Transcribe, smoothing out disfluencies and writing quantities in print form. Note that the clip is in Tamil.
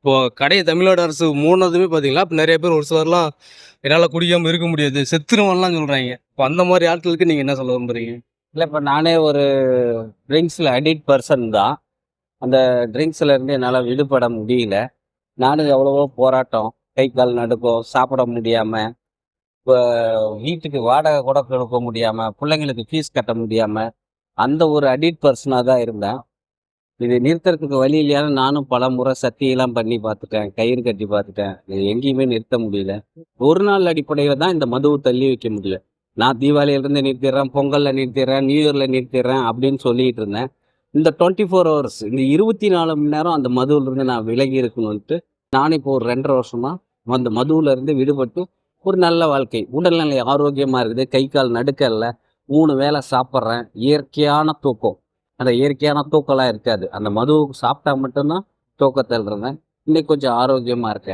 இப்போ கடைய தமிழ்நாடு அரசு மூடுனதுமே பார்த்தீங்கன்னா, இப்ப நெறைய பேர் ஒரு சிலர்லாம் என்னால குடிக்காம இருக்க முடியாது. செத்துருவேன்லாம் சொல்றாய்ங்க. இப்ப அந்த மாரி ஆட்களுக்கு நீங்க என்ன சொல்ல விரும்புறீங்க? இல்ல இப்ப நானே ஒரு ட்ரிங்க்ஸ்ல அடிக்ட் பெர்சன் தான். அந்த ட்ரிங்க்ஸ்ல இருந்து என்னால விடுபட முடியல. நானும் எவ்வளவோ போராட்டம், கை, கால் நடுக்கம், சாப்பிட முடியாம, இப்ப வீட்டுக்கு வாடகை கூட குடுக்க முடியாம, புள்ளைங்களுக்கு ஃபீஸ் கட்ட முடியாம, அந்த ஒரு அடிக்ட் பெர்சனா தான் இருந்தேன். இது நிறுத்துறதுக்கு வழி இல்லையான்னு நானும் பலமுறை சத்தியெல்லாம் பண்ணி பார்த்துட்டேன். கயிறு கட்டி பார்த்துட்டேன். இது எங்கேயுமே நிறுத்த முடியல. ஒரு நாள் அடிப்படையில தான் இந்த மதுவ தள்ளி வைக்க முடியல. நான் தீபாவளியிலிருந்து நிறுத்திடுறேன், பொங்கல்ல நிறுத்திடுறேன், நியூ இயர்ல நிறுத்திடுறேன் அப்படின்னு சொல்லிட்டு இருந்தேன். இந்த 24 ஹவர்ஸ் இந்த 24 மணி நேரம் அந்த மதுவிலிருந்து நான் விலகி இருக்கணுன்ட்டு, நானும் இப்போ ஒரு 2 1/2 வருஷமா அந்த மதுவிலிருந்து விடுபட்டு ஒரு நல்ல வாழ்க்கை. உடல்நிலை ஆரோக்கியமா இருக்குது. கை, கால் நடுக்கம் இல்ல. 3 வேளை சாப்பிடுறேன். இயற்கையான தூக்கம். அந்த இயற்கையான தூக்கம்லாம் இருக்காது. அந்த மது சாப்பிட்டா மட்டும் தான் தூக்கத்துல இருந்தேன். இன்னைக்கு கொஞ்சம் ஆரோக்கியமா இருக்கேன்.